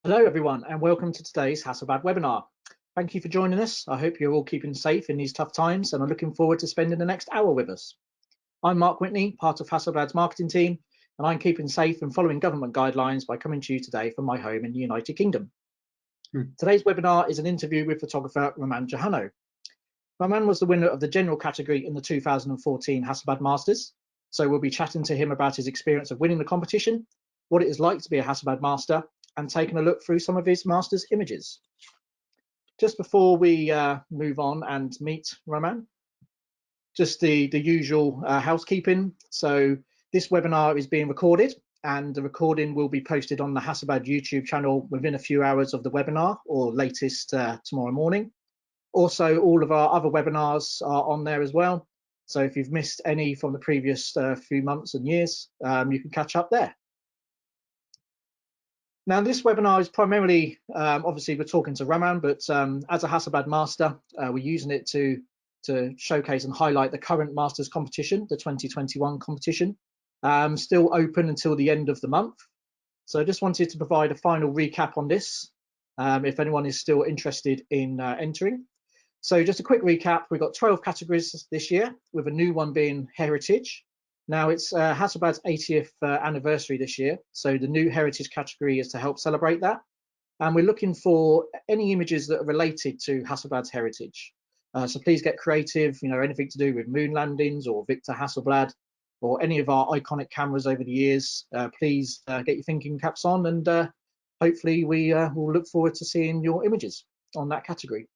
Hello everyone and welcome to today's Hasselblad webinar. Thank you for joining us. I hope you're all keeping safe in these tough times and are looking forward to spending the next hour with us. I'm Mark Whitney, part of Hasselblad's marketing team, and I'm keeping safe and following government guidelines by coming to you today from my home in the United Kingdom. Today's webinar is an interview with photographer Roman Jehanno. Roman was the winner of the general category in the 2014 Hasselblad Masters, so we'll be chatting to him about his experience of winning the competition, what it is like to be a Hasselblad master, and taking a look through some of his master's images. Just before we move on and meet Roman, just the usual housekeeping. So this webinar is being recorded and the recording will be posted on the Hasselblad YouTube channel within a few hours of the webinar or latest tomorrow morning. Also, all of our other webinars are on there as well. So if you've missed any from the previous few months and years, you can catch up there. Now, this webinar is primarily, obviously, we're talking to Roman, but as a Hasselblad master, we're using it to showcase and highlight the current Masters competition, the 2021 competition, still open until the end of the month. So I just wanted to provide a final recap on this, if anyone is still interested in entering. So just a quick recap, we've got 12 categories this year, with a new one being Heritage. Now, it's Hasselblad's 80th anniversary this year, so the new Heritage category is to help celebrate that. And we're looking for any images that are related to Hasselblad's heritage. So please get creative, anything to do with moon landings or Victor Hasselblad or any of our iconic cameras over the years. Please get your thinking caps on and hopefully we will look forward to seeing your images on that category.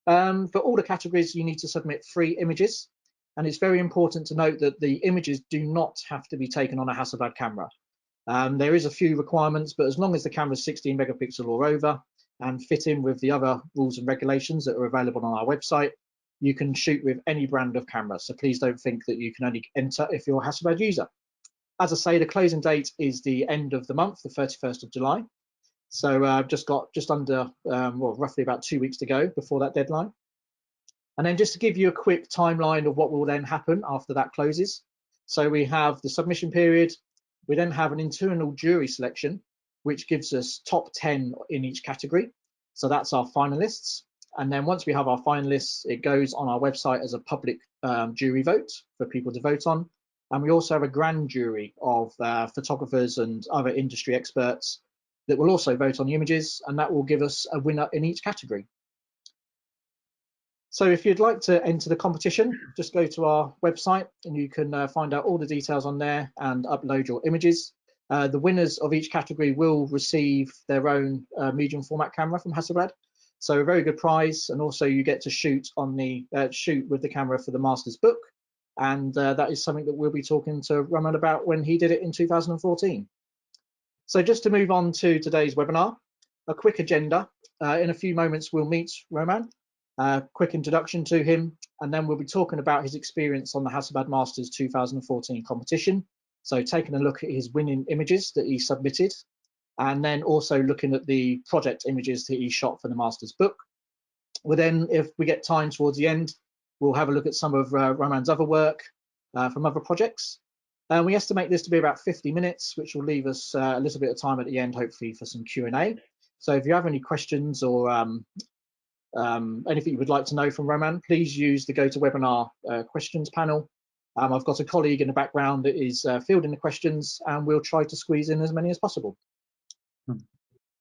For all the categories, you need to submit 3 images. And it's very important to note that the images do not have to be taken on a Hasselblad camera. There is a few requirements, but as long as the camera is 16 megapixel or over and fit in with the other rules and regulations that are available on our website, you can shoot with any brand of camera. So please don't think that you can only enter if you're a Hasselblad user. As I say, the closing date is the end of the month, the 31st of July. So I've just got just under, well, roughly about 2 weeks to go before that deadline. And then just to give you a quick timeline of what will then happen after that closes. So we have the submission period. We then have an internal jury selection, which gives us top 10 in each category. So that's our finalists. And then once we have our finalists, it goes on our website as a public jury vote for people to vote on. And we also have a grand jury of photographers and other industry experts that will also vote on the images, and that will give us a winner in each category. So if you'd like to enter the competition, just go to our website and you can find out all the details on there and upload your images. The winners of each category will receive their own medium format camera from Hasselblad. So a very good prize, and also you get to shoot on the shoot with the camera for the Masters book, and that is something that we'll be talking to Roman about when he did it in 2014. So just to move on to today's webinar, a quick agenda. In a few moments we'll meet Roman. Quick introduction to him, and then we'll be talking about his experience on the Hasselblad Masters 2014 competition. So taking a look at his winning images that he submitted, and then also looking at the project images that he shot for the Masters book. Well, then, if we get time towards the end, we'll have a look at some of Roman's other work from other projects. We estimate this to be about 50 minutes, which will leave us a little bit of time at the end, hopefully, for some Q&A. So if you have any questions or anything you would like to know from Roman, please use the GoToWebinar questions panel. I've got a colleague in the background that is fielding the questions, and we'll try to squeeze in as many as possible.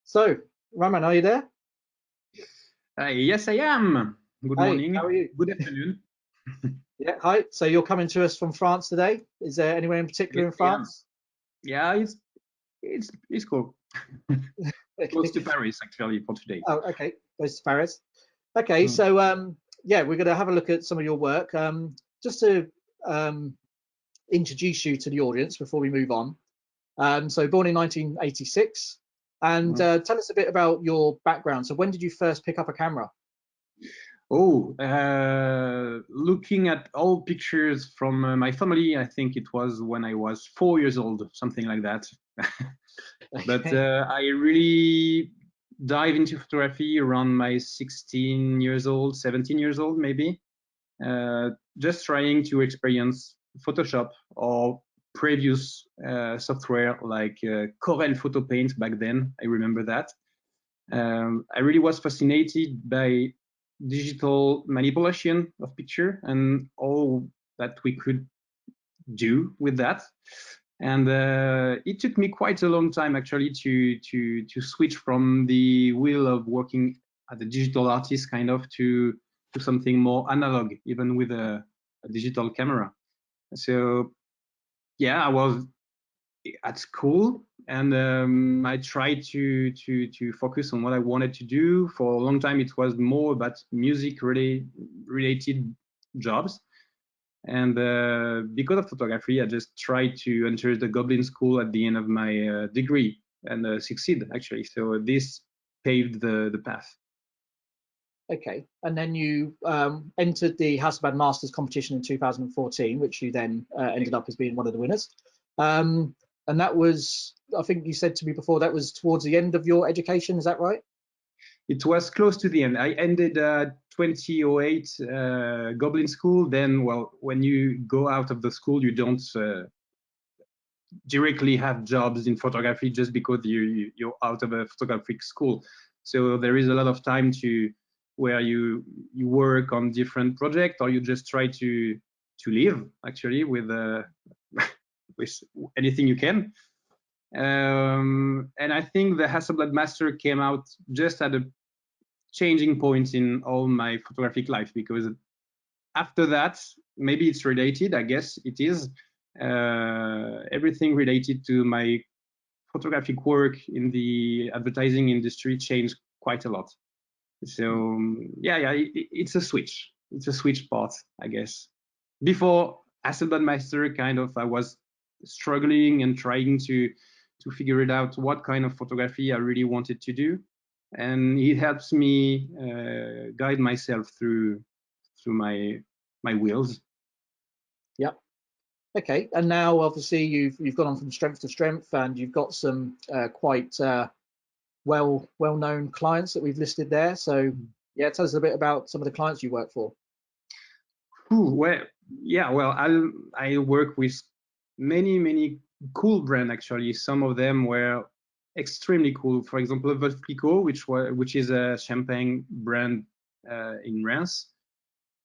So, Roman, are you there? Yes, I am. Good morning. How are you? Good afternoon. Yeah, hi. So you're coming to us from France today. Is there anywhere in particular in France? Yeah, it's cool. Close to Paris, actually, for today. Oh, okay. Close to Paris. Okay, so yeah, we're going to have a look at some of your work. Just to introduce you to the audience before we move on. So born in 1986, and tell us a bit about your background. So when did you first pick up a camera? Oh, looking at old pictures from my family, I think it was when I was 4 years old, something like that. Okay. But I really dive into photography around my 16 years old, 17 years old, maybe. Just trying to experience Photoshop or previous software like Corel Photo Paint back then. I remember that. I really was fascinated by digital manipulation of picture and all that we could do with that. And it took me quite a long time actually to switch from the wheel of working as a digital artist kind of to something more analog, even with a digital camera. So yeah, I was at school and I tried to focus on what I wanted to do. For a long time, it was more about music related jobs. And because of photography, I just tried to enter the Goblin School at the end of my degree and succeed actually. So this paved the path. Okay, and then you entered the Hasselblad Masters competition in 2014, which you then ended up as being one of the winners. And that was, I think you said to me before, that was towards the end of your education. Is that right? It was close to the end. I ended 2008 Goblin School. Then, well, when you go out of the school, you don't directly have jobs in photography just because you're out of a photographic school. So there is a lot of time to where you work on different projects, or you just try to live actually with with anything you can. And I think the Hasselblad Master came out just at a changing point in all my photographic life, because after that, maybe it's related, I guess it is, everything related to my photographic work in the advertising industry changed quite a lot. So yeah, it's a switch. It's a switch part, I guess. Before Hasselblad Master, kind of, I was struggling and trying to figure it out what kind of photography I really wanted to do, and it helps me guide myself through my wheels. Yep. Okay, and now obviously you've gone on from strength to strength, and you've got some quite well-known clients that we've listed there. So yeah, tell us a bit about some of the clients you work for. Well, yeah, well, I work with many cool brands actually. Some of them were extremely cool. For example, Veuve Clicquot, which is a champagne brand in France.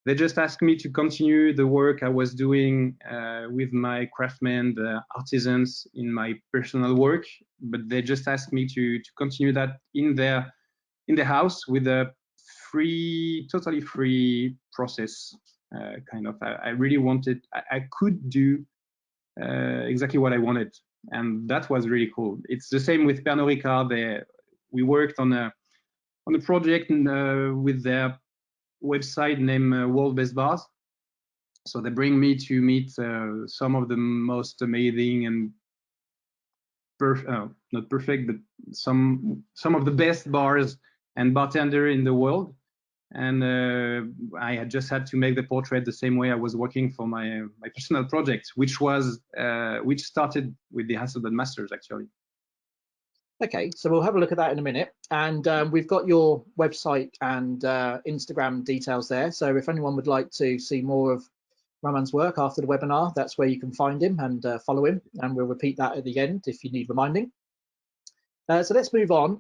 They just asked me to continue the work I was doing with my craftsmen, the artisans in my personal work, but they just asked me to continue that in the house with a totally free process. Kind of, I really wanted, I could do exactly what I wanted, and that was really cool. It's the same with Pernod-Ricard. We worked on a project with their website named World Best Bars. So they bring me to meet some of the most amazing and not perfect, but some of the best bars and bartender in the world. And I had just had to make the portrait the same way I was working for my personal project, which started with the Hasselblad Masters actually. Okay, so we'll have a look at that in a minute, and we've got your website and Instagram details there. So if anyone would like to see more of Romain's work after the webinar, that's where you can find him and follow him, and we'll repeat that at the end if you need reminding. So let's move on.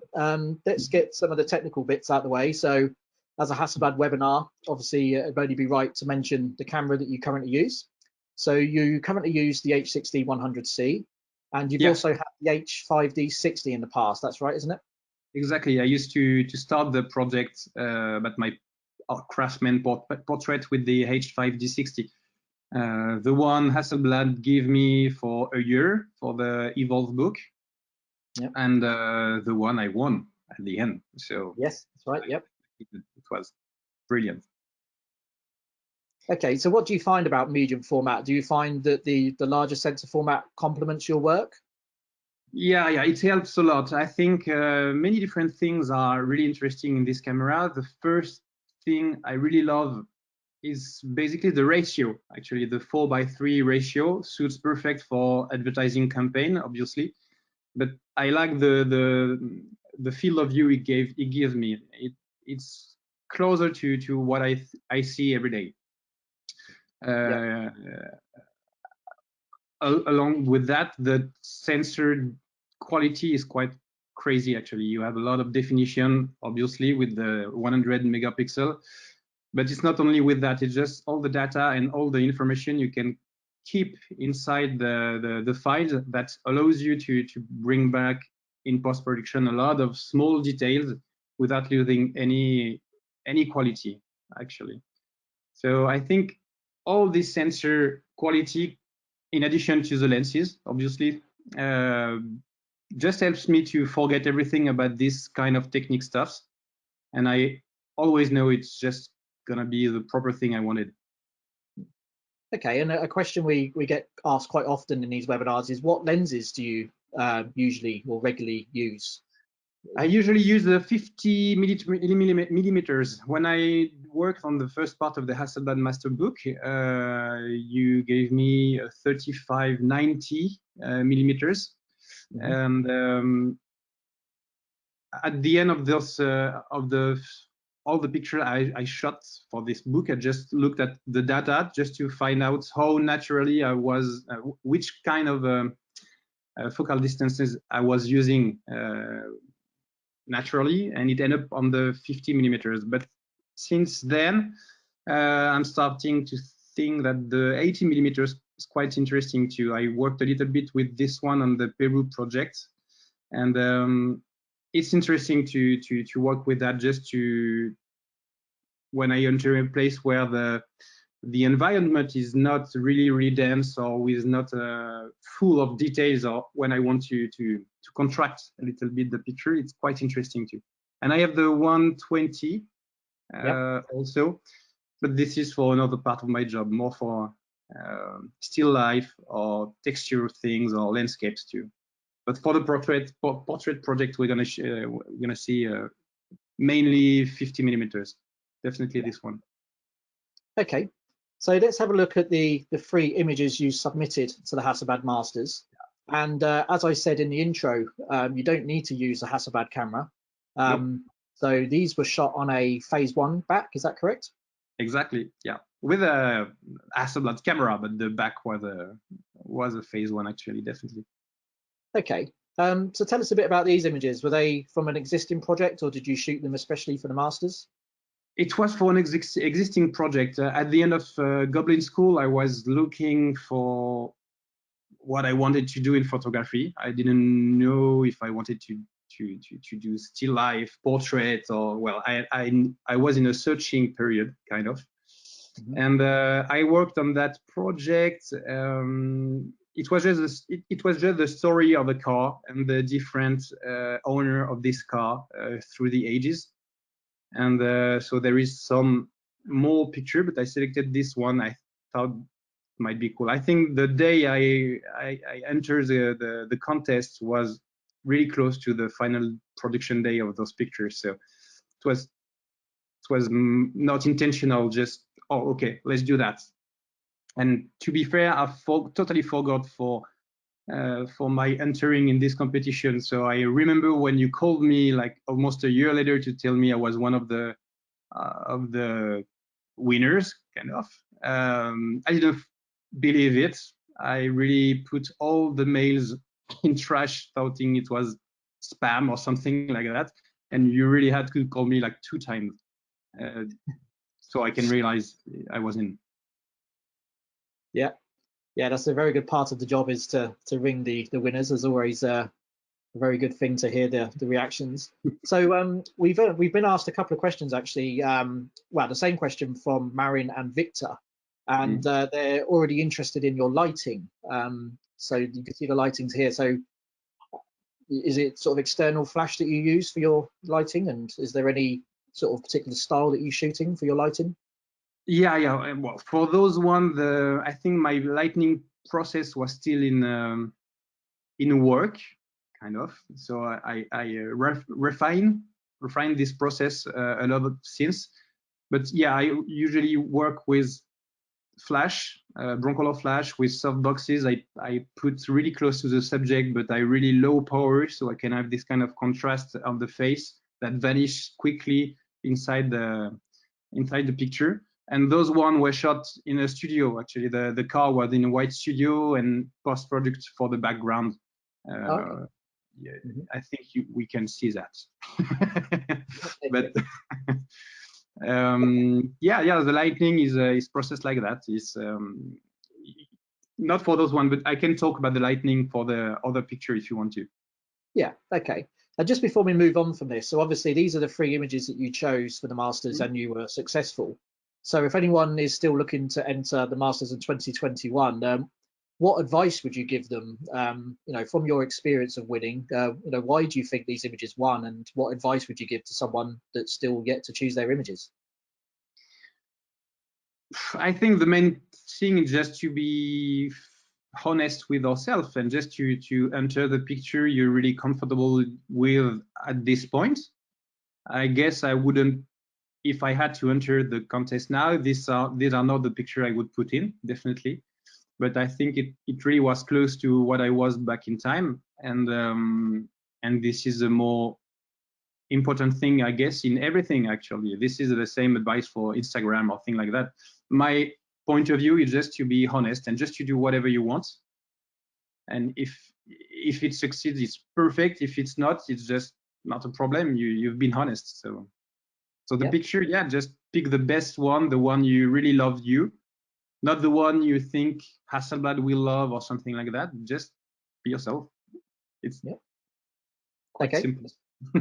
Let's get some of the technical bits out of the way. So as a Hasselblad webinar, obviously it'd only be right to mention the camera that you currently use. So you currently use the H60 100C, and you've also had the H5D 60 in the past. That's right, isn't it? Exactly. I used to start the project about my craftsman portrait with the H5D 60. The one Hasselblad gave me for a year for the Evolve book, and the one I won at the end. So yes, that's right. Yep, it was brilliant. Okay, so what do you find about medium format? Do you find that the larger sensor format complements your work? Yeah, it helps a lot. I think many different things are really interesting in this camera. The first thing I really love is basically the ratio. Actually, the 4:3 ratio suits perfect for advertising campaign, obviously. But I like the field of view it gives me. It's closer to what I see every day. Along with that, the sensor quality is quite crazy actually. You have a lot of definition, obviously, with the 100 megapixel, but it's not only with that. It's just all the data and all the information you can keep inside the files that allows you to bring back in post-production a lot of small details without losing any quality actually. So I think all this sensor quality, in addition to the lenses, obviously, just helps me to forget everything about this kind of technique stuff. And I always know it's just gonna be the proper thing I wanted. Okay, and a question we get asked quite often in these webinars is, what lenses do you usually or regularly use? I usually use the 50 millimeters. When I worked on the first part of the Hasselblad Master book, you gave me 35-90 millimeters. And at the end of this, all the picture I shot for this book, I just looked at the data just to find out how naturally I was, which kind of focal distances I was using naturally, and it ended up on the 50 millimeters. But since then, I'm starting to think that the 80 millimeters is quite interesting too. I worked a little bit with this one on the Peru project, and it's interesting to work with that, just to, when I enter a place where the environment is not really dense or is not full of details, or when I want to contract a little bit the picture, it's quite interesting too. And I have the 120 also, but this is for another part of my job, more for still life or texture things or landscapes too. But for the portrait project, we're gonna see mainly 50 millimeters. Definitely this one. Okay, so let's have a look at the 3 images you submitted to the Hasselblad Masters. And as I said in the intro, you don't need to use a Hasselblad camera. Nope. So these were shot on a phase 1 back, is that correct? Exactly, yeah, with a Hasselblad camera, but the back was a phase 1 actually, definitely. Okay, so tell us a bit about these images. Were they from an existing project, or did you shoot them especially for the Masters? It was for an existing project. At the end of Goblin School, I was looking for what I wanted to do in photography. I didn't know if I wanted to do still life, portrait, or, well, I was in a searching period, kind of. And I worked on that project. It was just the story of a car and the different owner of this car through the ages. And so there is some more picture, but I selected this one. I thought might be cool. I think the day I entered the contest was really close to the final production day of those pictures. So it was not intentional, just, oh, okay, let's do that. And to be fair, I totally forgot for my entering in this competition. So I remember when you called me like almost a year later to tell me I was one of the winners, kind of. I didn't believe it. I really put all the mails in trash, thinking it was spam or something like that. And you really had to call me like 2 times, so I can realize I was in. Yeah, that's a very good part of the job, is to ring the winners. There's always a very good thing to hear the reactions. So we've been asked a couple of questions actually. Well, the same question from Marin and Victor, and they're already interested in your lighting. So you can see the lightings here. So is it sort of external flash that you use for your lighting, and is there any sort of particular style that you're shooting for your lighting? Yeah. Well, for those one, I think my lighting process was still in work, kind of. So I refine this process a lot since. But yeah, I usually work with flash, broncolor flash with soft boxes. I put really close to the subject, but I really low power, so I can have this kind of contrast of the face that vanish quickly inside the picture. And those one were shot in a studio. Actually, the car was in a white studio, and post-product for the background. Okay. yeah, Mhm. I think we can see that. But yeah, the lighting is processed like that. It's not for those one, but I can talk about the lighting for the other picture if you want to. Yeah, okay. And just before we move on from this, so obviously these are the 3 images that you chose for the Masters and you were successful. So if anyone is still looking to enter the Masters in 2021, what advice would you give them, from your experience of winning? Why do you think these images won, and what advice would you give to someone that's still yet to choose their images? I think the main thing is just to be honest with ourselves and just to enter the picture you're really comfortable with at this point. I guess I wouldn't, if I had to enter the contest now, these are not the picture I would put in, definitely. But I think it really was close to what I was back in time, and this is a more important thing, I guess, in everything. Actually, this is the same advice for Instagram or thing like that. My point of view is just to be honest and just to do whatever you want. And if it succeeds, it's perfect. If it's not, it's just not a problem. You've been honest. So the picture, yeah, just pick the best one, the one you really love, not the one you think Hasselblad will love or something like that. Just be yourself. It's quite simple.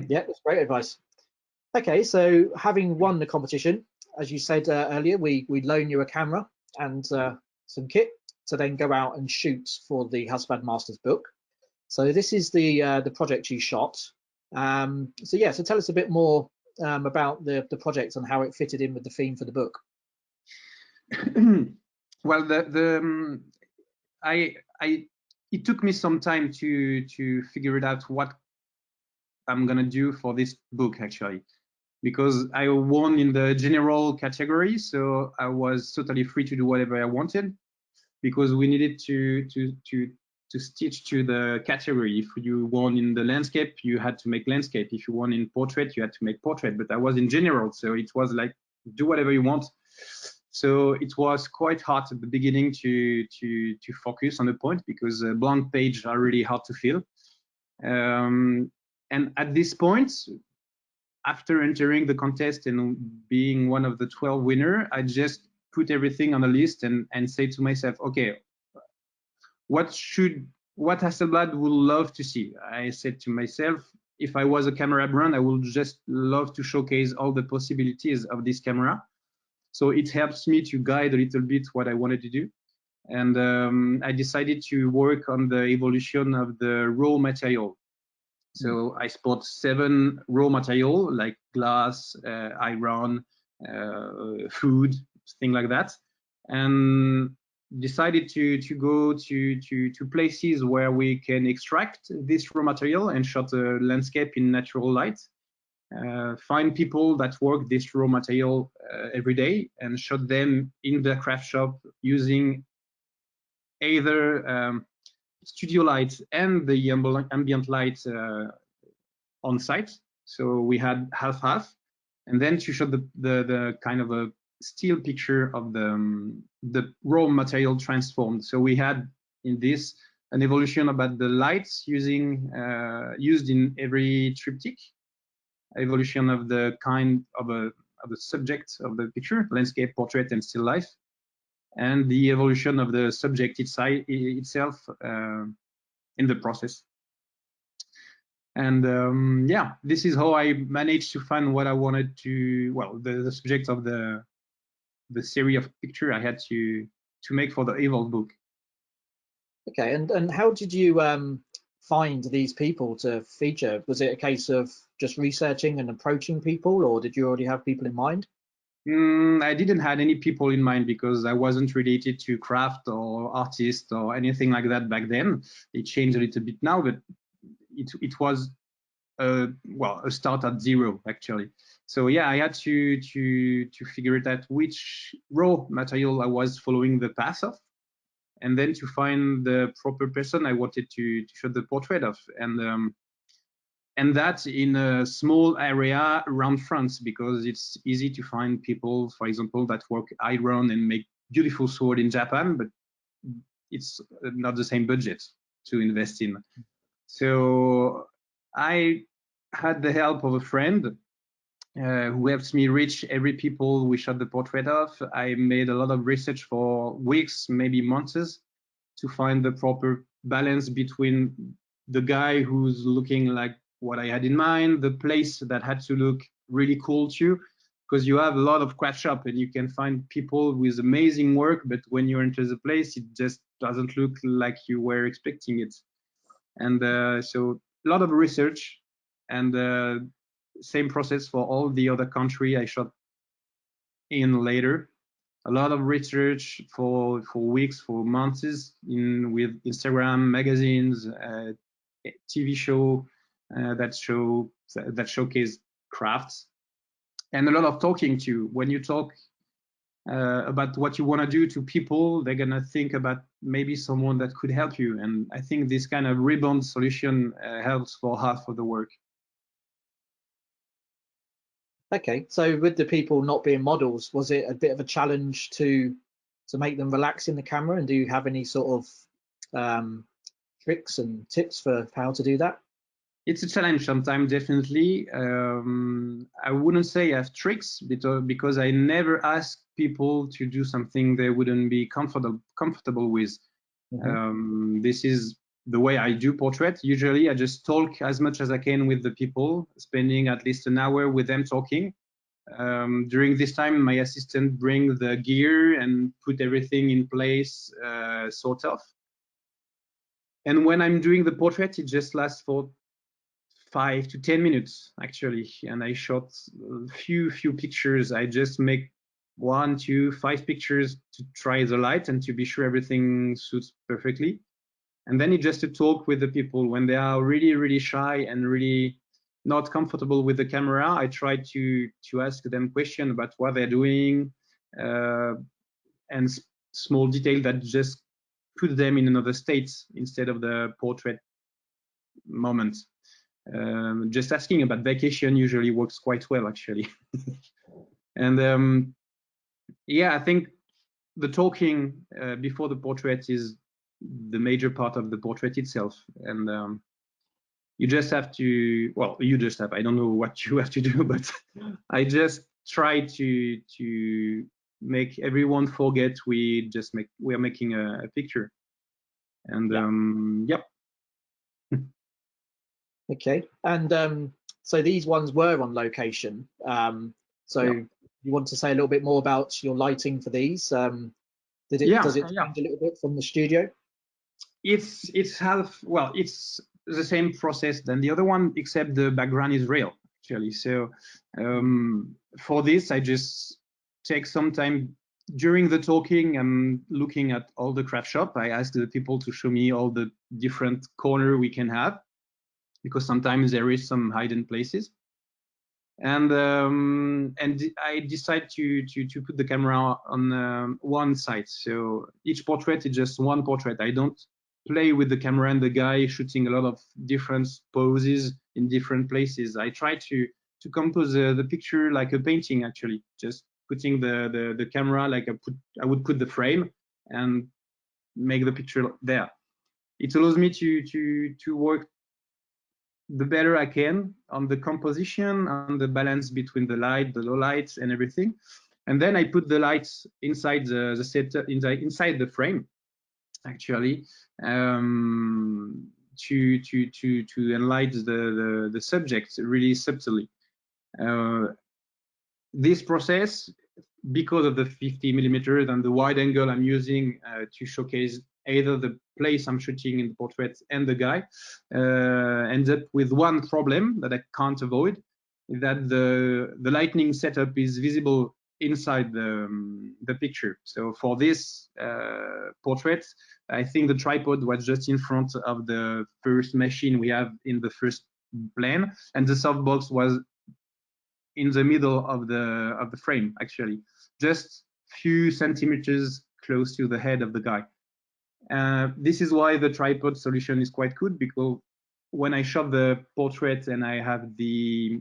Yeah, that's great advice. Okay, so having won the competition, as you said earlier, we loan you a camera and some kit to then go out and shoot for the Hasselblad Masters book. So this is the project you shot. So tell us a bit more about the project and how it fitted in with the theme for the book. Well, it took me some time to figure it out what I'm gonna do for this book, actually, because I won in the general category, so I was totally free to do whatever I wanted, because we needed to stitch to the category. If you won in the landscape, you had to make landscape. If you won in portrait, you had to make portrait. But I was in general, so it was like do whatever you want. So it was quite hard at the beginning to focus on the point, because blank pages are really hard to fill. And at this point, after entering the contest and being one of the 12 winners, I just put everything on a list and say to myself, okay, what Hasselblad would love to see? I said to myself, if I was a camera brand, I would just love to showcase all the possibilities of this camera. So it helps me to guide a little bit what I wanted to do. And I decided to work on the evolution of the raw material. So I spot 7 raw material like glass, iron, food, thing like that, and decided to go to places where we can extract this raw material and shot a landscape in natural light. Find people that work this raw material every day and shot them in the craft shop using either studio light and the ambient light on site. So we had half, and then to show the kind of a still picture of the raw material transformed. So we had in this an evolution about the lights used in every triptych, evolution of the kind of the subject of the picture, landscape, portrait, and still life, and the evolution of the subject itself in the process. And yeah, this is how I managed to find what I wanted to, well, the subject of the series of picture I had to make for the Evolve book. Okay, and how did you find these people to feature? Was it a case of just researching and approaching people, or did you already have people in mind? I didn't have any people in mind, because I wasn't related to craft or artist or anything like that back then. It changed a little bit now, but it was a start at 0, actually. So yeah, I had to figure it out which raw material I was following the path of, and then to find the proper person I wanted to show the portrait of, and that in a small area around France, because it's easy to find people, for example, that work iron and make beautiful sword in Japan, but it's not the same budget to invest in. So I had the help of a friend who helps me reach every people we shot the portrait of. I made a lot of research for weeks, maybe months, to find the proper balance between the guy who's looking like what I had in mind, the place that had to look really cool too, because you have a lot of craft shop and you can find people with amazing work, but when you enter the place, it just doesn't look like you were expecting it. And so a lot of research, and same process for all the other country I shot in later. A lot of research for weeks, for months, with Instagram, magazines, TV show that showcase crafts, and a lot of talking too. When you talk about what you want to do to people, they're gonna think about maybe someone that could help you. And I think this kind of rebound solution helps for half of the work. Okay, so with the people not being models, was it a bit of a challenge to make them relax in the camera? And do you have any sort of tricks and tips for how to do that? It's a challenge sometimes, definitely. I wouldn't say I have tricks because I never ask people to do something they wouldn't be comfortable with. This is the way I do portrait. Usually I just talk as much as I can with the people, spending at least an hour with them talking. During this time, my assistant bring the gear and put everything in place, sort of. And when I'm doing the portrait, it just lasts for 5 to 10 minutes actually, and I shot a few pictures. I just make 1, 2, 5 pictures to try the light and to be sure everything suits perfectly. And then it's just to talk with the people when they are really shy and really not comfortable with the camera. I try to ask them questions about what they're doing, and small detail that just put them in another state instead of the portrait moment. Just asking about vacation usually works quite well actually. And yeah, I think the talking before the portrait is the major part of the portrait itself. And you just have to, well, I don't know what you have to do, but I just try to make everyone forget we are making a picture. And yep. Okay, and so these ones were on location. So Yep. you want to say a little bit more about your lighting for these? Does it change a little bit from the studio? It's the same process than the other one, except the background is real actually. So for this, I just take some time during the talking. I'm looking at all the craft shop. I ask the people to show me all the different corner we can have, because sometimes there is some hidden places. And I decide to put the camera on one side. So each portrait is just one portrait. I don't play with the camera and the guy shooting a lot of different poses in different places. I try to compose the picture like a painting actually, just putting the camera like I would put the frame and make the picture there. It allows me to work the better I can on the composition, on the balance between the light, the low lights, and everything. And then I put the lights inside the set, inside the frame, actually, to enlighten the subject really subtly. This process, because of the 50 millimeters and the wide angle I'm using to showcase either the place I'm shooting in the portrait and the guy, ends up with one problem that I can't avoid, that the lighting setup is visible inside the picture. So for this portrait, I think the tripod was just in front of the first machine we have in the first plane, and the softbox was in the middle of the frame, actually, just few centimeters close to the head of the guy. This is why the tripod solution is quite good, because when I shot the portrait and I have the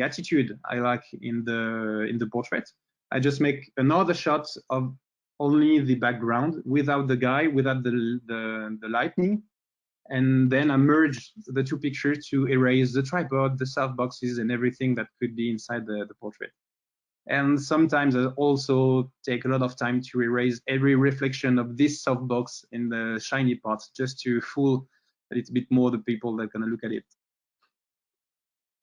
attitude I like in the portrait, I just make another shot of only the background without the guy, without the lightning, and then I merged the two pictures to erase the tripod, the softboxes, and everything that could be inside the portrait. And sometimes I also take a lot of time to erase every reflection of this softbox in the shiny parts, just to fool a little bit more the people that are going to look at it.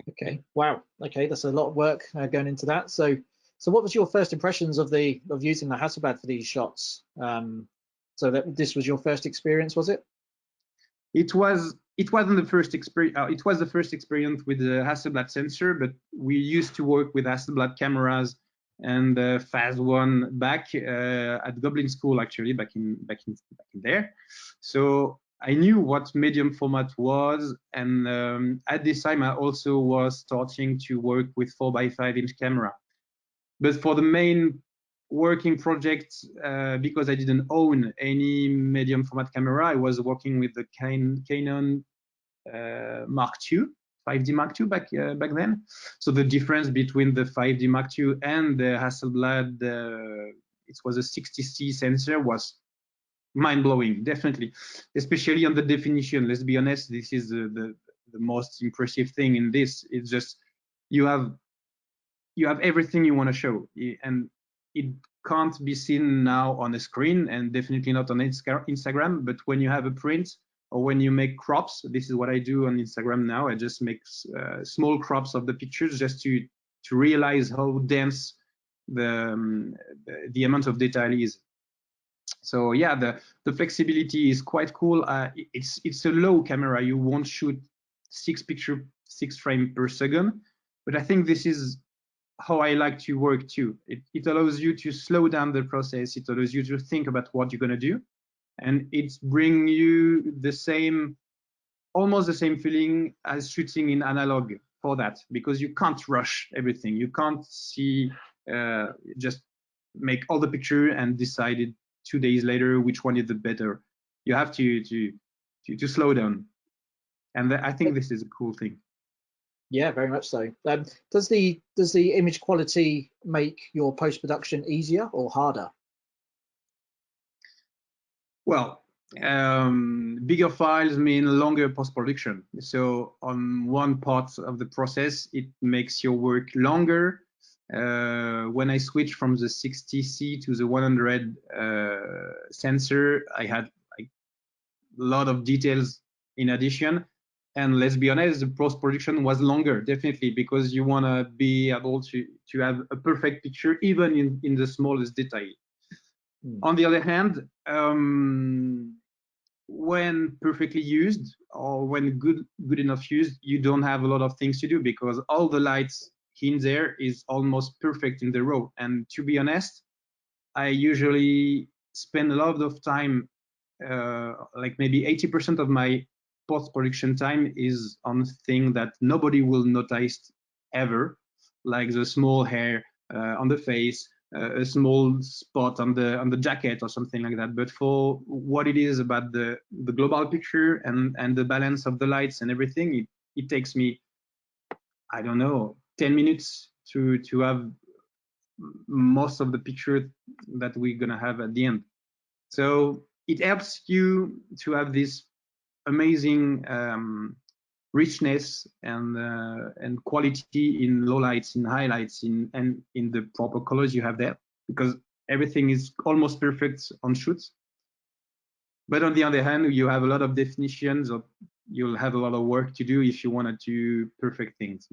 Okay, wow. Okay, that's a lot of work going into that. So what was your first impressions of using the Hasselblad for these shots? So that this was your first experience, was it? It wasn't the first experience. It was the first experience with the Hasselblad sensor, but we used to work with Hasselblad cameras and Phase 1 back at Goblin School, actually, back in there. So I knew what medium format was, and at this time I also was starting to work with 4x5-inch camera. But for the main working project, because I didn't own any medium format camera, I was working with the Canon Mark II, 5D Mark II back then. So the difference between the 5D Mark II and the Hasselblad, it was a 60C sensor, was mind-blowing, definitely, especially on the definition. Let's be honest, this is the most impressive thing in this. It's just you have everything you want to show, and it can't be seen now on a screen, and definitely not on Instagram. But when you have a print or when you make crops, this is what I do on Instagram now. I just make small crops of the pictures just to realize how dense the amount of detail is. So yeah, the flexibility is quite cool. It's a low camera. You won't shoot 6 frames per second, but I think this is how I like to work too. It allows you to slow down the process. It allows you to think about what you're gonna do, and it's bring you almost the same feeling as shooting in analog for that, because you can't rush everything. You can't just make all the picture and decide it 2 days later which one is the better. You have to slow down, and I think this is a cool thing. Yeah, very much so. Does the image quality make your post-production easier or harder? Well, bigger files mean longer post-production. So on one part of the process, it makes your work longer. When I switched from the 60C to the 100 sensor, I had a lot of details in addition. And let's be honest, the post-production was longer, definitely, because you want to be able to have a perfect picture, even in the smallest detail. On the other hand, when perfectly used, or when good enough used, you don't have a lot of things to do, because all the lights in there is almost perfect in the row. And to be honest, I usually spend a lot of time, like maybe 80% of my post-production time is on things that nobody will notice ever, like the small hair on the face, a small spot on the jacket or something like that. But for what it is about the global picture and the balance of the lights and everything, it takes me, I don't know, 10 minutes to have most of the picture that we're gonna have at the end. So it helps you to have this amazing richness and quality in low lights, in highlights, and in the proper colors you have there, because everything is almost perfect on shoots. But on the other hand, you have a lot of definitions, or you'll have a lot of work to do if you want to do perfect things.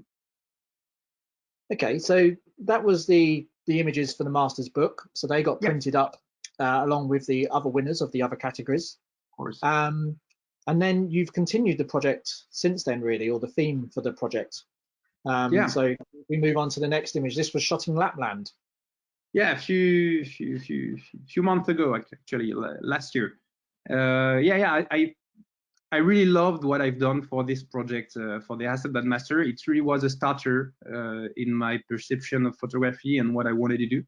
Okay, so that was the images for the Masters book. So they got printed up along with the other winners of the other categories. Of course. And then you've continued the project since then, really, or the theme for the project. So we move on to the next image. This was shot in Lapland. Yeah, a few months ago, actually, last year. I really loved what I've done for this project, for the Hasselblad Master. It really was a starter in my perception of photography and what I wanted to do.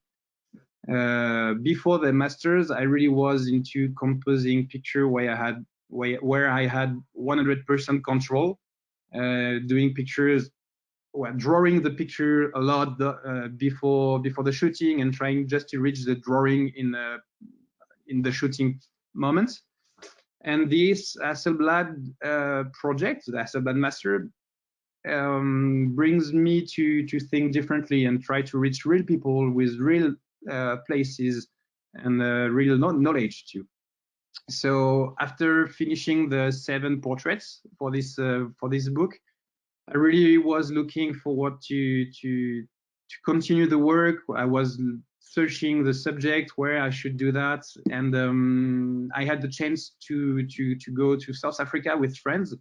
Before the Masters, I really was into composing picture where I had 100% control, doing pictures, drawing the picture a lot before the shooting, and trying just to reach the drawing in the shooting moments. And this Hasselblad project, the Hasselblad Master, brings me to think differently and try to reach real people with real places and real knowledge too. So after finishing the 7 portraits for this book, I really was looking forward to continue the work. I was searching the subject where I should do that, and I had the chance to go to South Africa with friends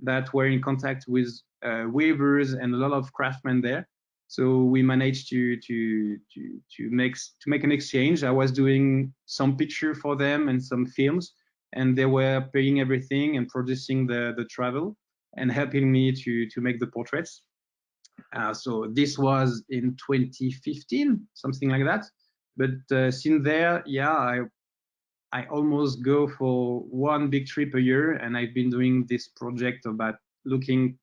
that were in contact with weavers and a lot of craftsmen there. So we managed to make an exchange. I was doing some picture for them and some films, and they were paying everything and producing the travel and helping me to make the portraits. So this was in 2015, something like that. But since there, yeah, I almost go for one big trip a year, and I've been doing this project about looking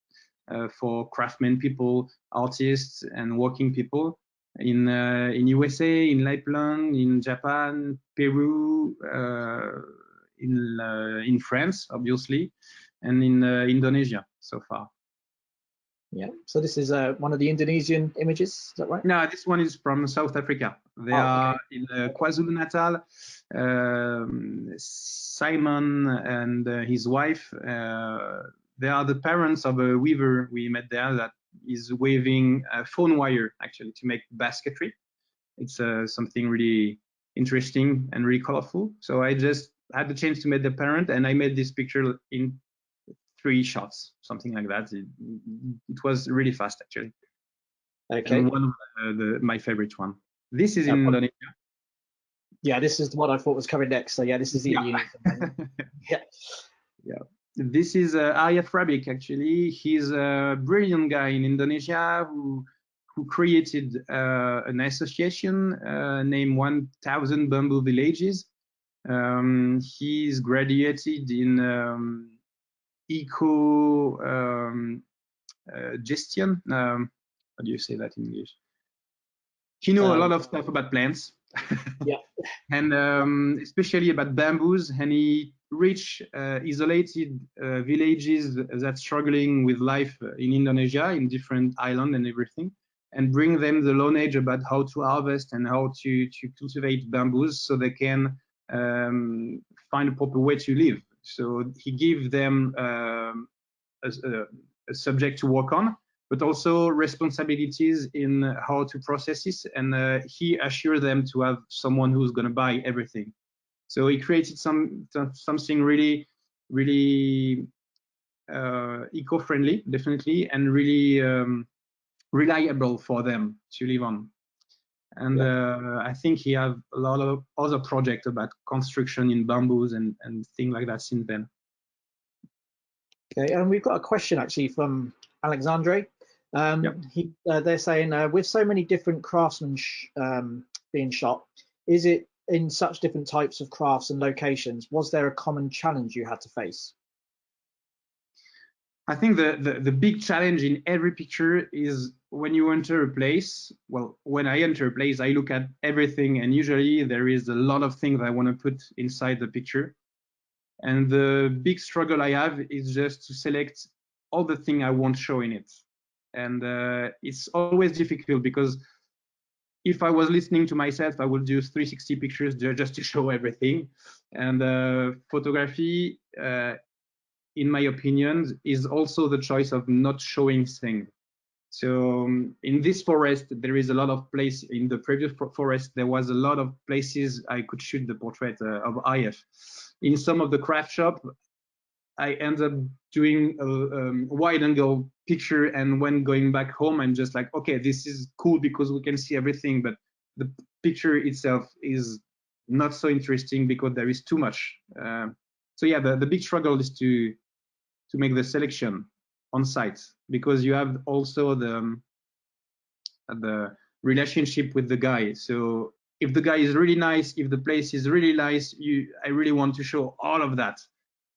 for craftsmen people, artists, and working people in USA, in Lapland, in Japan, Peru, in France, obviously, and in Indonesia so far. Yeah. So this is one of the Indonesian images. Is that right? No, this one is from South Africa. They are in KwaZulu-Natal. Simon and his wife, they are the parents of a weaver we met there that is weaving phone wire actually to make basketry. It's something really interesting and really colorful. So I just had the chance to meet the parent, and I made this picture in 3 shots, something like that. It was really fast actually. Okay. And one of my favorite one. This is in Indonesia. Yeah, this is what I thought was coming next. So yeah, this is the yeah. Yeah. This is Ayat Rabik actually. He's a brilliant guy in Indonesia who created an association named 1000 Bamboo Villages. He's graduated in eco gestion. How do you say that in English? He knows a lot of stuff about plants. Yeah. And especially about bamboos, and he reached isolated villages that's struggling with life in Indonesia, in different islands and everything, and bring them the knowledge about how to harvest and how to cultivate bamboos so they can find a proper way to live. So he gives them a subject to work on, but also responsibilities in how to process it, and he assured them to have someone who's going to buy everything. So he created something really, really eco-friendly, definitely, and really reliable for them to live on. And I think he have a lot of other projects about construction in bamboos and things like that since then. Okay, and we've got a question actually from Alexandre. They're saying, with so many different craftsmen being shot, is it in such different types of crafts and locations? Was there a common challenge you had to face? I think the big challenge in every picture is when you enter a place. Well, when I enter a place, I look at everything, and usually there is a lot of things I want to put inside the picture. And the big struggle I have is just to select all the things I want to show in it. And it's always difficult because if I was listening to myself, I would do 360 pictures just to show everything. And photography, in my opinion, is also the choice of not showing things. So in this forest, there is a lot of place. In the previous forest, there was a lot of places I could shoot the portrait of IF. In some of the craft shop, I end up doing a wide angle picture, and when going back home, I'm just like, okay, this is cool because we can see everything, but the picture itself is not so interesting because there is too much. So yeah, the big struggle is to make the selection on site, because you have also the relationship with the guy. So if the guy is really nice, if the place is really nice, I really want to show all of that.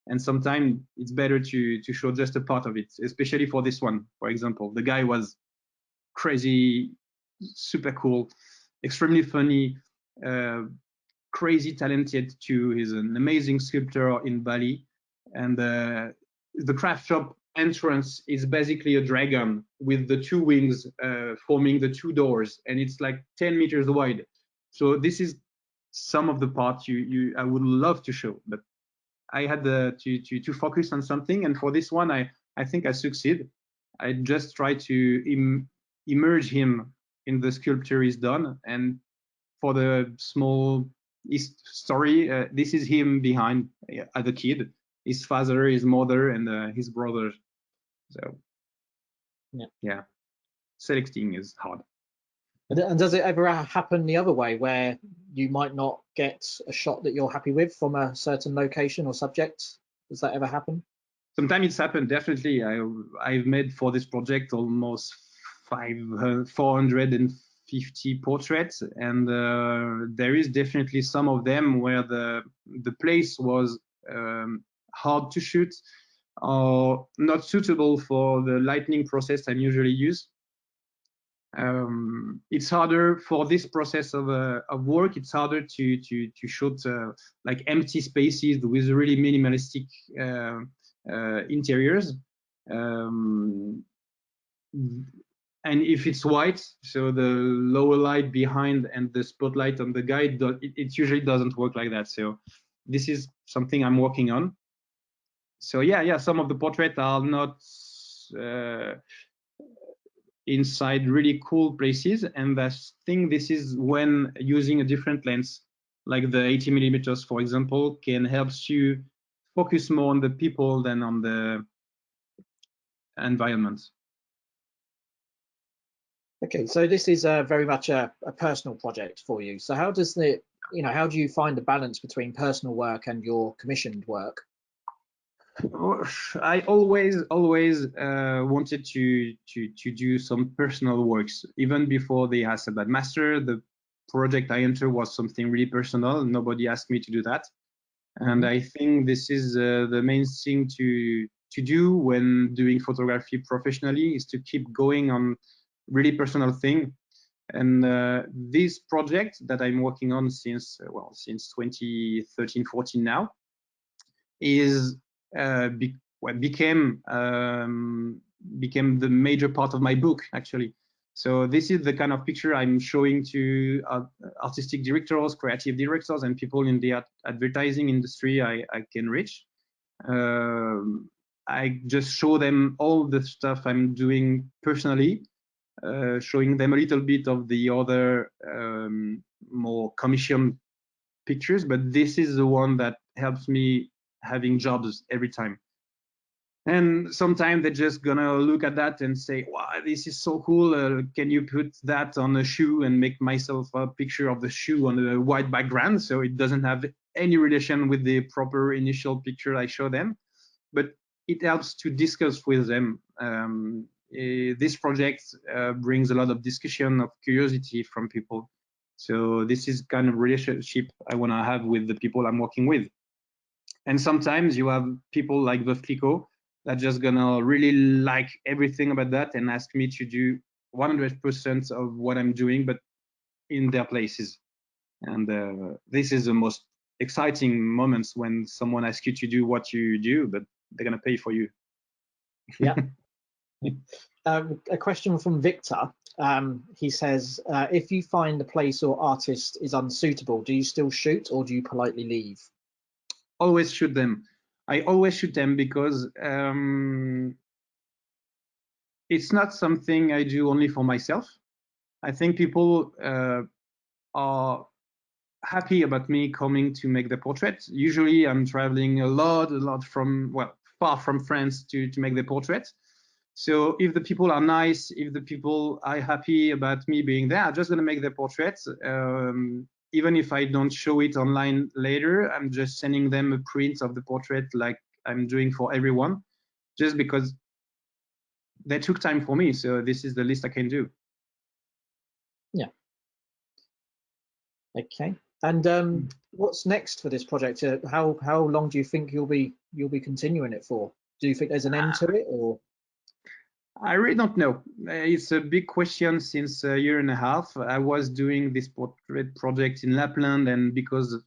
And sometimes it's better to show just a part of it, especially for this one, for example. The guy was crazy, super cool, extremely funny, crazy talented too. He's an amazing sculptor in Bali, and the craft shop entrance is basically a dragon with the two wings forming the two doors, and it's like 10 meters wide. So this is some of the parts I would love to show, but I had to focus on something, and for this one I think I succeed. I just try to immerse him in the sculpture is done, and for the small story, this is him behind as a kid, his father, his mother, and his brother. So yeah, selecting is hard. And does it ever happen the other way, where you might not get a shot that you're happy with from a certain location or subject? Does that ever happen? Sometimes it's happened, definitely. I've made for this project almost 450 portraits, and there is definitely some of them where the place was hard to shoot or not suitable for the lighting process I usually use. It's harder for this process of work. It's harder to shoot like empty spaces with really minimalistic interiors. And if it's white, so the lower light behind and the spotlight on the guy, it usually doesn't work like that. So this is something I'm working on. So yeah, some of the portraits are not inside really cool places, and I think this is when using a different lens, like the 80mm, for example, can help you focus more on the people than on the environment. Okay, so this is very much a personal project for you. So how does how do you find the balance between personal work and your commissioned work? I always wanted to do some personal works. Even before the Hasselblad Master, the project I entered was something really personal. Nobody asked me to do that, and I think this is the main thing to do when doing photography professionally, is to keep going on really personal thing. And this project that I'm working on since 2013-14 now is became the major part of my book, actually. So this is the kind of picture I'm showing to artistic directors, creative directors, and people in the advertising industry I can reach. I just show them all the stuff I'm doing personally, showing them a little bit of the other more commissioned pictures, but this is the one that helps me having jobs every time. And sometimes they're just gonna look at that and say, wow, this is so cool, can you put that on a shoe and make myself a picture of the shoe on a white background, so it doesn't have any relation with the proper initial picture I show them, but it helps to discuss with them. This project brings a lot of discussion, of curiosity from people. So this is kind of relationship I want to have with the people I'm working with. And sometimes you have people like Veuve Clicquot that just gonna really like everything about that and ask me to do 100% of what I'm doing, but in their places. And this is the most exciting moments, when someone asks you to do what you do, but they're gonna pay for you. Yeah. A question from Victor. He says, if you find the place or artist is unsuitable, do you still shoot, or do you politely leave? Always shoot them. I always shoot them, because it's not something I do only for myself. I think people are happy about me coming to make the portrait. Usually I'm traveling a lot from, far from France to make the portrait. So if the people are nice, if the people are happy about me being there, I'm just going to make the portraits. Even if I don't show it online later, I'm just sending them a print of the portrait, like I'm doing for everyone, just because they took time for me. So this is the least I can do. Yeah. Okay. And what's next for this project? How long do you think you'll be continuing it for? Do you think there's an end to it, or? I really don't know. It's a big question since a year and a half. I was doing this portrait project in Lapland, and because of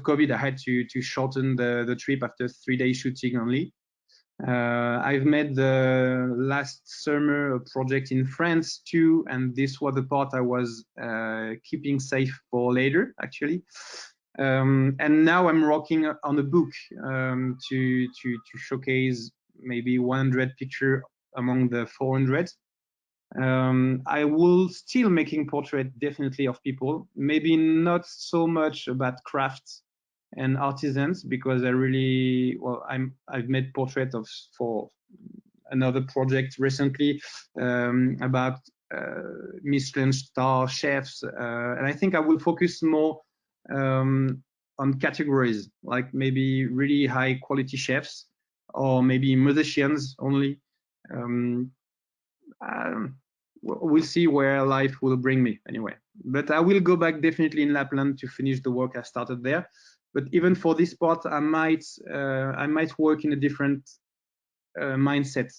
COVID, I had to shorten the trip after 3-day shooting only. I've made the last summer a project in France too, and this was the part I was keeping safe for later, actually. And now I'm working on a book to showcase maybe 100 pictures among the 400. I will still making portrait definitely of people, maybe not so much about crafts and artisans, because I've made portrait for another project recently about Michelin star chefs, and I think I will focus more on categories, like maybe really high quality chefs or maybe musicians only. We'll see where life will bring me anyway, but I will go back definitely in Lapland to finish the work I started there. But even for this part, I might work in a different mindset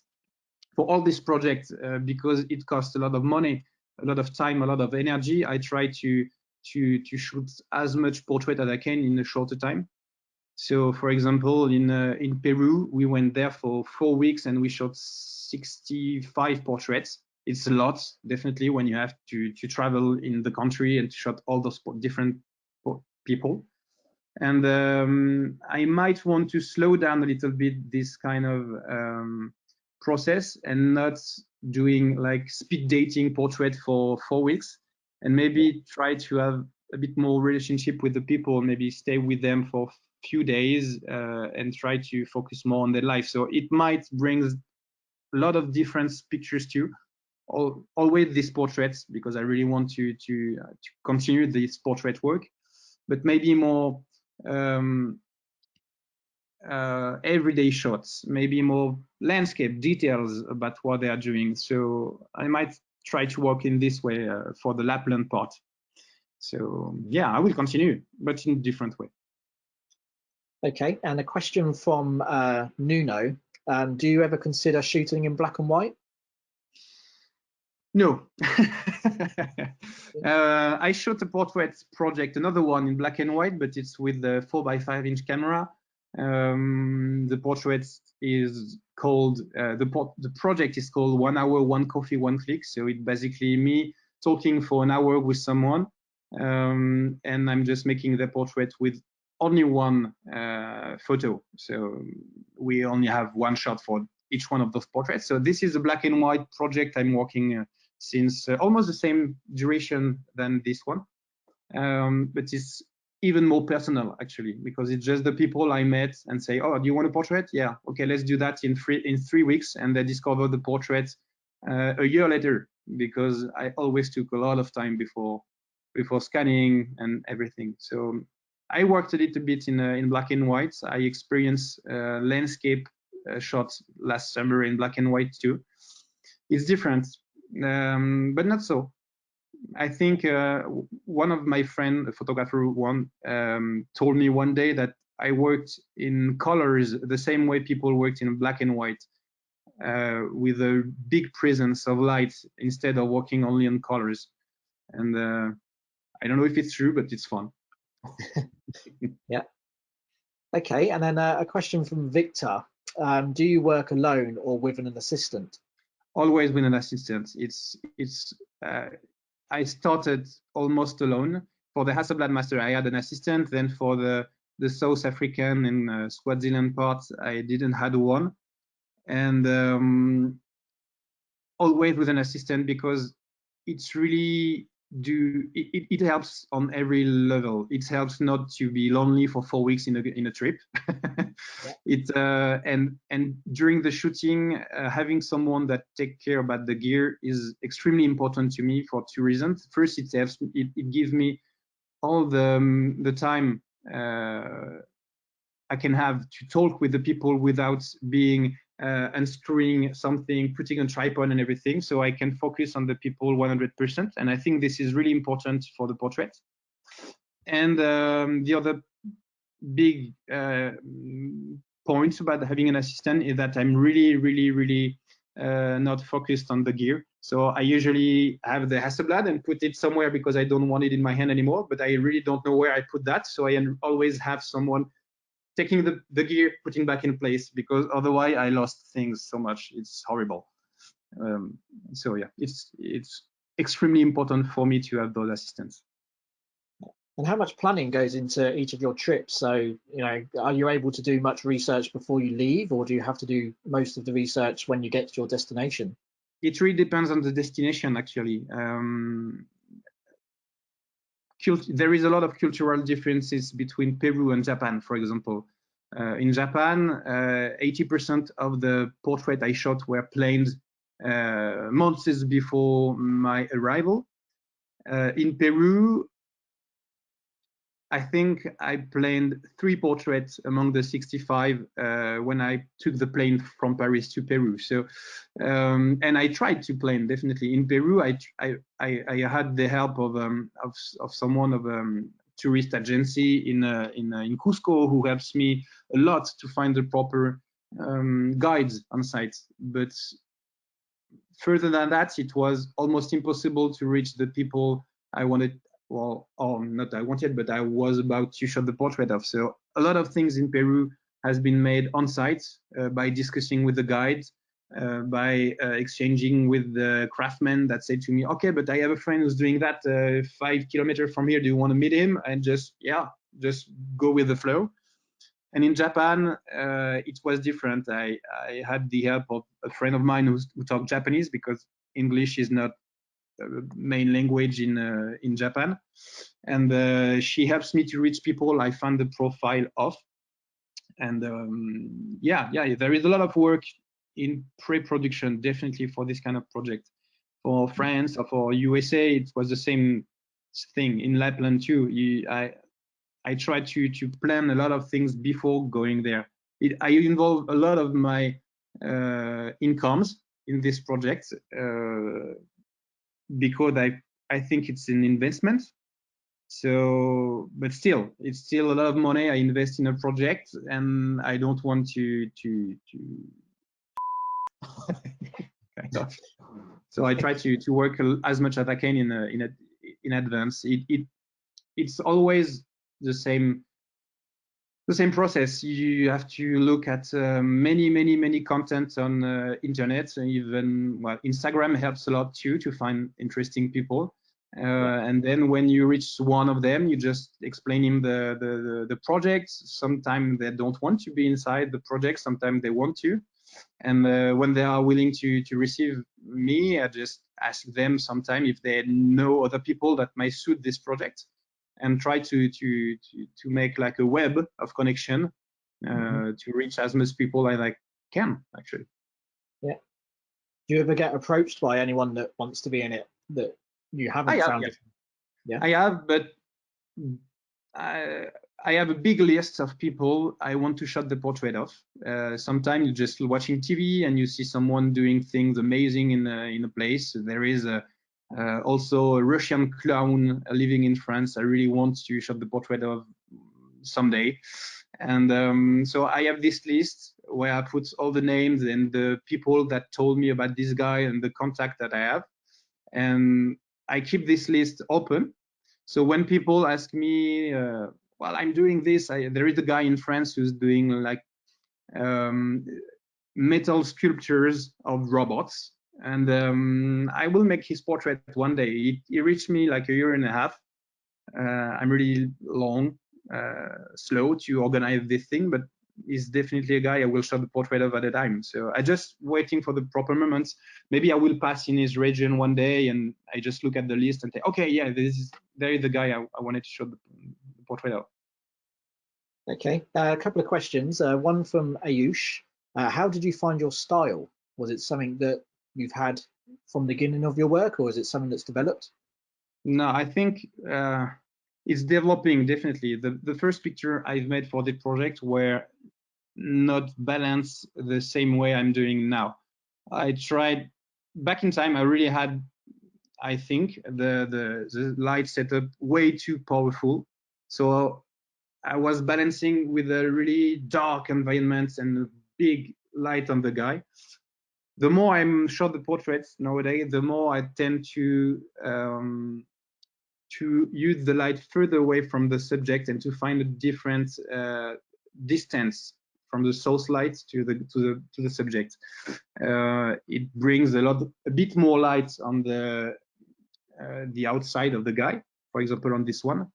for all this project, because it costs a lot of money, a lot of time, a lot of energy. I try to shoot as much portrait as I can in a shorter time. So, for example, in Peru, we went there for 4 weeks and we shot 65 portraits. It's a lot, definitely, when you have to travel in the country and to shot all those different people. And I might want to slow down a little bit this kind of process and not doing like speed dating portrait for 4 weeks, and maybe try to have a bit more relationship with the people, maybe stay with them for a few days and try to focus more on their life. So it might bring a lot of different pictures too. Always these portraits, because I really want to continue this portrait work, but maybe more everyday shots, maybe more landscape details about what they are doing. So I might try to work in this way for the Lapland part. So yeah, I will continue, but in a different way. Okay, and a question from Nuno. Do you ever consider shooting in black and white? No. I shot a portrait project, another one in black and white, but it's with the 4x5-inch camera. The portrait is called, the project is called 1 hour, 1 coffee, 1 click. So it's basically me talking for an hour with someone, and I'm just making the portrait with only one photo. So we only have one shot for each one of those portraits. So this is a black and white project I'm working since almost the same duration than this one, but it's even more personal actually, because it's just the people I met and say, oh, do you want a portrait? Yeah, okay, let's do that in 3 weeks, and they discover the portrait a year later, because I always took a lot of time before scanning and everything. So I worked a little bit in black and white. I experienced landscape shots last summer in black and white too. It's different, but not so. I think one of my friend, a photographer, told me one day that I worked in colors the same way people worked in black and white, with a big presence of light instead of working only on colors. And I don't know if it's true, but it's fun. Yeah. Okay, and then a question from Victor. Do you work alone or with an assistant? Always with an assistant. I started almost alone. For the Hasselblad Master, I had an assistant. Then for the South African and Swaziland part, I didn't have one. And always with an assistant, because it's really it helps on every level. It helps not to be lonely for 4 weeks in a trip. Yeah. And during the shooting, having someone that take care about the gear is extremely important to me for 2 reasons. First, it gives me all the time I can have to talk with the people without being unscrewing something, putting on tripod and everything, so I can focus on the people 100%. And I think this is really important for the portrait. And the other big points about having an assistant is that I'm really not focused on the gear. So I usually have the Hasselblad and put it somewhere because I don't want it in my hand anymore, but I really don't know where I put that. So I always have someone taking the gear, putting back in place, because otherwise I lost things so much. It's horrible. So yeah, it's extremely important for me to have those assistants. And how much planning goes into each of your trips? So, you know, are you able to do much research before you leave, or do you have to do most of the research when you get to your destination? It really depends on the destination, actually. There is a lot of cultural differences between Peru and Japan, for example. In Japan, 80% of the portraits I shot were planned months before my arrival. In Peru, I think I planned 3 portraits among the 65 when I took the plane from Paris to Peru. So, and I tried to plan definitely. In Peru, I had the help of someone of tourist agency in Cusco who helps me a lot to find the proper guides on site. But further than that, it was almost impossible to reach the people I wanted. Well, not I wanted, but I was about to shoot the portrait of. So a lot of things in Peru has been made on site by discussing with the guides, by exchanging with the craftsmen that said to me, okay, but I have a friend who's doing that 5 kilometers from here. Do you want to meet him? And just go with the flow. And in Japan, it was different. I had the help of a friend of mine who talked Japanese, because English is not main language in Japan, and she helps me to reach people I found the profile of. And there is a lot of work in pre-production, definitely, for this kind of project. For France or for USA, it was the same thing. In Lapland too, I tried to plan a lot of things before going there. I involve a lot of my incomes in this project, because I think it's an investment. So, but still, it's still a lot of money I invest in a project, and I don't want to kind of. So I try to work as much as I can in advance. It's always the same process. You have to look at many content on internet, and even Instagram helps a lot too to find interesting people. And then when you reach one of them, you just explain him the project. Sometimes they don't want to be inside the project, sometimes they want to. And when they are willing to receive me, I just ask them sometime if they know other people that might suit this project, and try to make like a web of connection to reach as much people as I can, actually. Yeah. Do you ever get approached by anyone that wants to be in it that you haven't found? Yeah, I have, but I have a big list of people I want to shoot the portrait of. Sometimes you're just watching TV and you see someone doing things amazing in a place. There is also a Russian clown living in France I really want to shoot the portrait of someday. And so I have this list where I put all the names and the people that told me about this guy and the contact that I have. And I keep this list open. So when people ask me, well, I'm doing this, there is a guy in France who's doing like metal sculptures of robots, and I will make his portrait one day. He reached me like a year and a half. I'm really slow to organize this thing, but he's definitely a guy I will shoot the portrait of at a time. So I just waiting for the proper moments. Maybe I will pass in his region one day, and I just look at the list and say, okay, yeah, there is the guy I wanted to shoot the portrait of. Okay, a couple of questions. One from Ayush. How did you find your style? Was it something that you've had from the beginning of your work, or is it something that's developed? No, I think it's developing, definitely. The first picture I've made for the project were not balanced the same way I'm doing now. I tried back in time. I really had, I think, the light setup way too powerful. So I was balancing with a really dark environment and a big light on the guy. The more I'm shot the portraits nowadays, the more I tend to use the light further away from the subject and to find a different distance from the source light to the subject. It brings a bit more light on the outside of the guy, for example, on this one,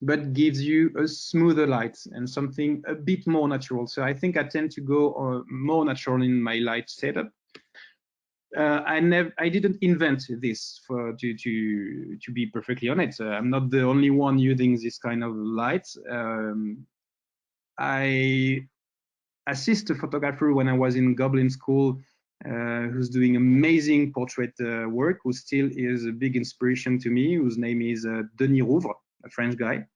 but gives you a smoother light and something a bit more natural. So I think I tend to go more natural in my light setup. I didn't invent this to be perfectly honest. I'm not the only one using this kind of light. I assist a photographer when I was in Goblin School, who's doing amazing portrait work, who still is a big inspiration to me, whose name is Denis Rouvre, a French guy.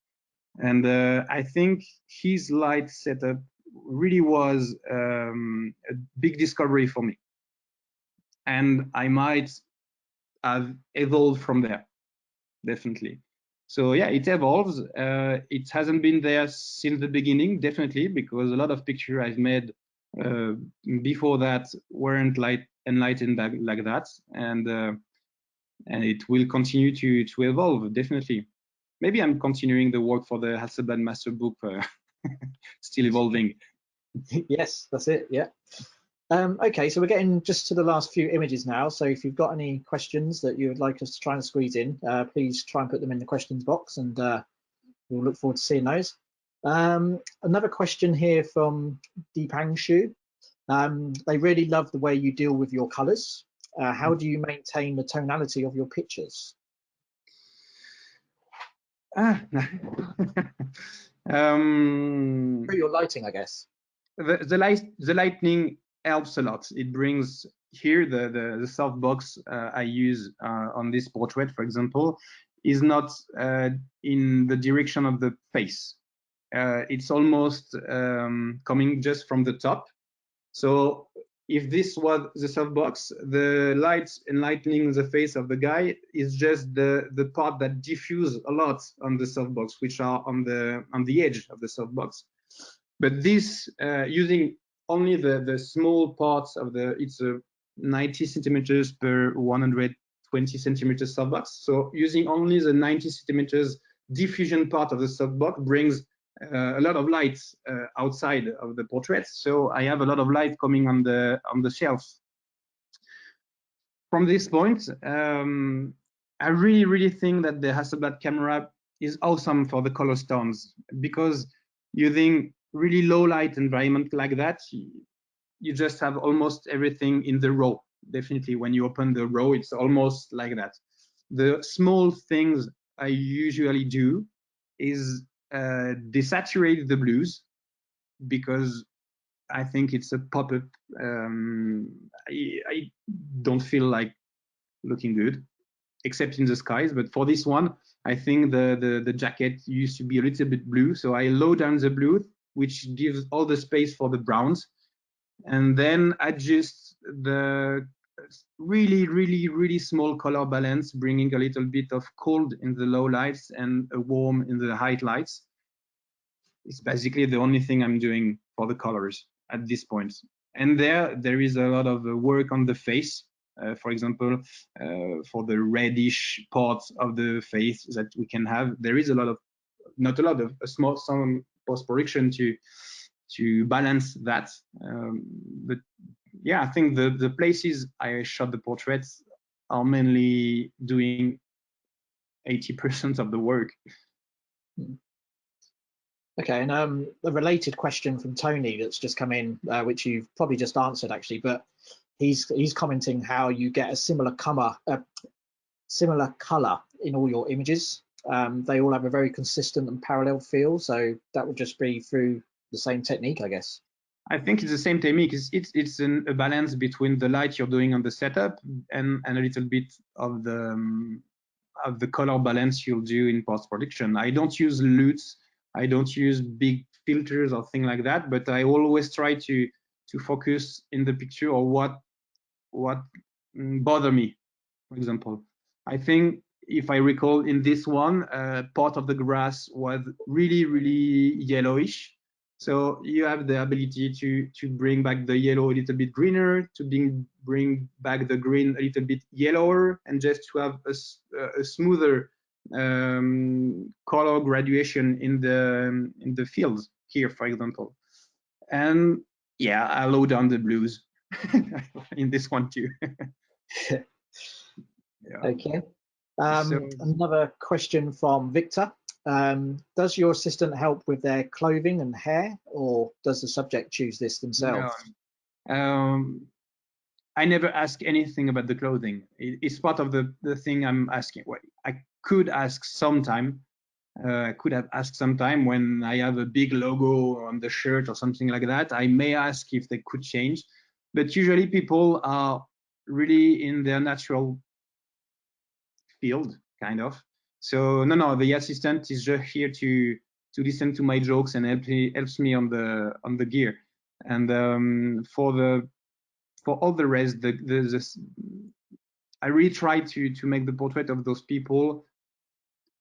And I think his light setup really was a big discovery for me. And I might have evolved from there, definitely. So yeah, it evolves. It hasn't been there since the beginning, definitely, because a lot of pictures I've made before that weren't enlightened like that, and it will continue to evolve, definitely. Maybe I'm continuing the work for the Hasselblad Master book, still evolving. Yes, that's it. Yeah. Okay, so we're getting just to the last few images now. So if you've got any questions that you would like us to try and squeeze in, please try and put them in the questions box, and we'll look forward to seeing those. Another question here from Deepangshu. They really love the way you deal with your colors. How do you maintain the tonality of your pictures? Through your lighting, I guess. The lightning helps a lot. It brings here the softbox I use on this portrait, for example, is not in the direction of the face. It's almost coming just from the top. So if this was the softbox, the light enlightening the face of the guy is just the part that diffuse a lot on the softbox, which are on the edge of the softbox. But this, using only the small parts of it's 90 centimeters per 120 centimeters softbox. So using only the 90 centimeters diffusion part of the softbox brings a lot of light outside of the portrait. So I have a lot of light coming on the shelf. From this point, I really think that the Hasselblad camera is awesome for the color stones, because using really low light environment like that, you just have almost everything in the raw. Definitely, when you open the raw, it's almost like that. The small things I usually do is desaturate the blues, because I think it's a pop-up. I don't feel like looking good, except in the skies. But for this one, I think the jacket used to be a little bit blue, so I low down the blue, which gives all the space for the browns, and then adjust the really small color balance, bringing a little bit of cold in the low lights and a warm in the high lights. It's basically the only thing I'm doing for the colors at this point. And there is a lot of work on the face. For example, for the reddish parts of the face that we can have, there is a small some post-production to balance that. But yeah, I think the places I shot the portraits are mainly doing 80% of the work. Okay, and a related question from Tony that's just come in, which you've probably just answered actually, but he's commenting how you get a similar color in all your images. They all have a very consistent and parallel feel, so that would just be through the same technique, I guess. I think it's the same technique. It's a balance between the light you're doing on the setup and a little bit of the color balance you'll do in post-production. I don't use LUTs. I don't use big filters or things like that, but I always try to focus in the picture or what bother me. For example, I think if I recall, in this one, part of the grass was really yellowish. So you have the ability to bring back the yellow a little bit greener, to bring back the green a little bit yellower, and just to have a smoother color graduation in the fields here, for example. And yeah, I low down the blues in this one too. Yeah. Okay. Another question from Victor. Does your assistant help with their clothing and hair, or does the subject choose this themselves? No. I never ask anything about the clothing. It's part of the thing I'm asking. Well, I could ask sometime. I could have asked sometime when I have a big logo on the shirt or something like that. I may ask if they could change, but usually people are really in their natural field, kind of. So no, the assistant is just here to listen to my jokes and helps me on the gear. And for all the rest, I really try to make the portrait of those people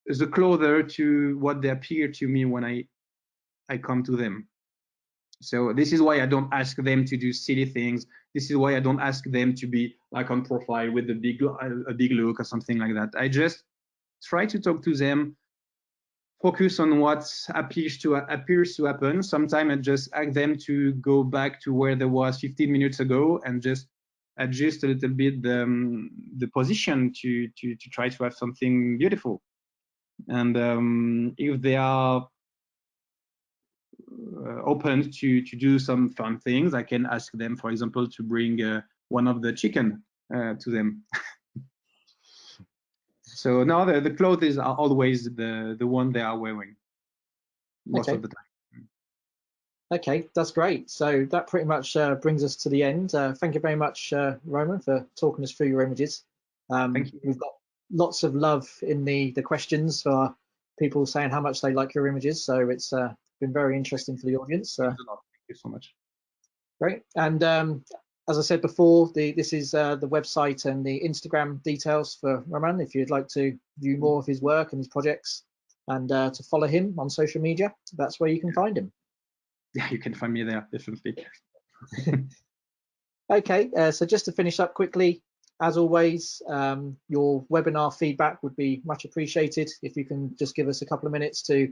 the closer to what they appear to me when I come to them. So this is why I don't ask them to do silly things. This is why I don't ask them to be like on profile with a big look or something like that. I just try to talk to them, focus on what appears to happen. Sometimes I just ask them to go back to where they was 15 minutes ago and just adjust a little bit the position to try to have something beautiful. And if they are open to do some fun things, I can ask them, for example, to bring one of the chicken to them. So now the clothes are always the one they are wearing most of the time. Okay, that's great. So that pretty much brings us to the end. Thank you very much, Roman, for talking us through your images. Thank you. We've got lots of love in the questions for people saying how much they like your images. So it's been very interesting for the audience. Thank you so much. Great. And as I said before, this is the website and the Instagram details for Roman if you'd like to view more of his work and his projects and to follow him on social media. That's where you can find him. Yeah, you can find me there, definitely. Okay, so just to finish up quickly, as always, your webinar feedback would be much appreciated. If you can just give us a couple of minutes to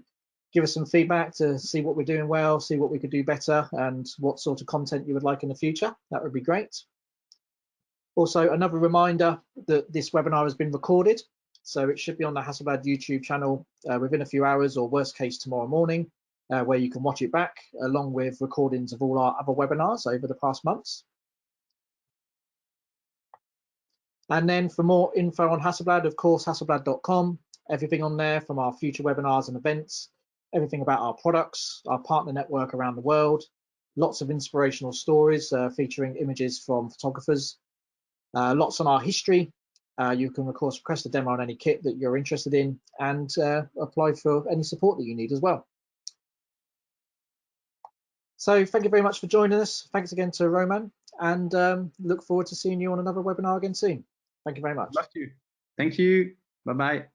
give us some feedback to see what we're doing well, see what we could do better, and what sort of content you would like in the future, that would be great. Also, another reminder that this webinar has been recorded, so it should be on the Hasselblad YouTube channel within a few hours, or worst case tomorrow morning, where you can watch it back along with recordings of all our other webinars over the past months. And then for more info on Hasselblad, of course, hasselblad.com, everything on there from our future webinars and events, everything about our products, our partner network around the world, lots of inspirational stories featuring images from photographers, lots on our history. You can, of course, request a demo on any kit that you're interested in and apply for any support that you need as well. So thank you very much for joining us. Thanks again to Roman, and look forward to seeing you on another webinar again soon. Thank you very much. Love to. Thank you. Bye-bye.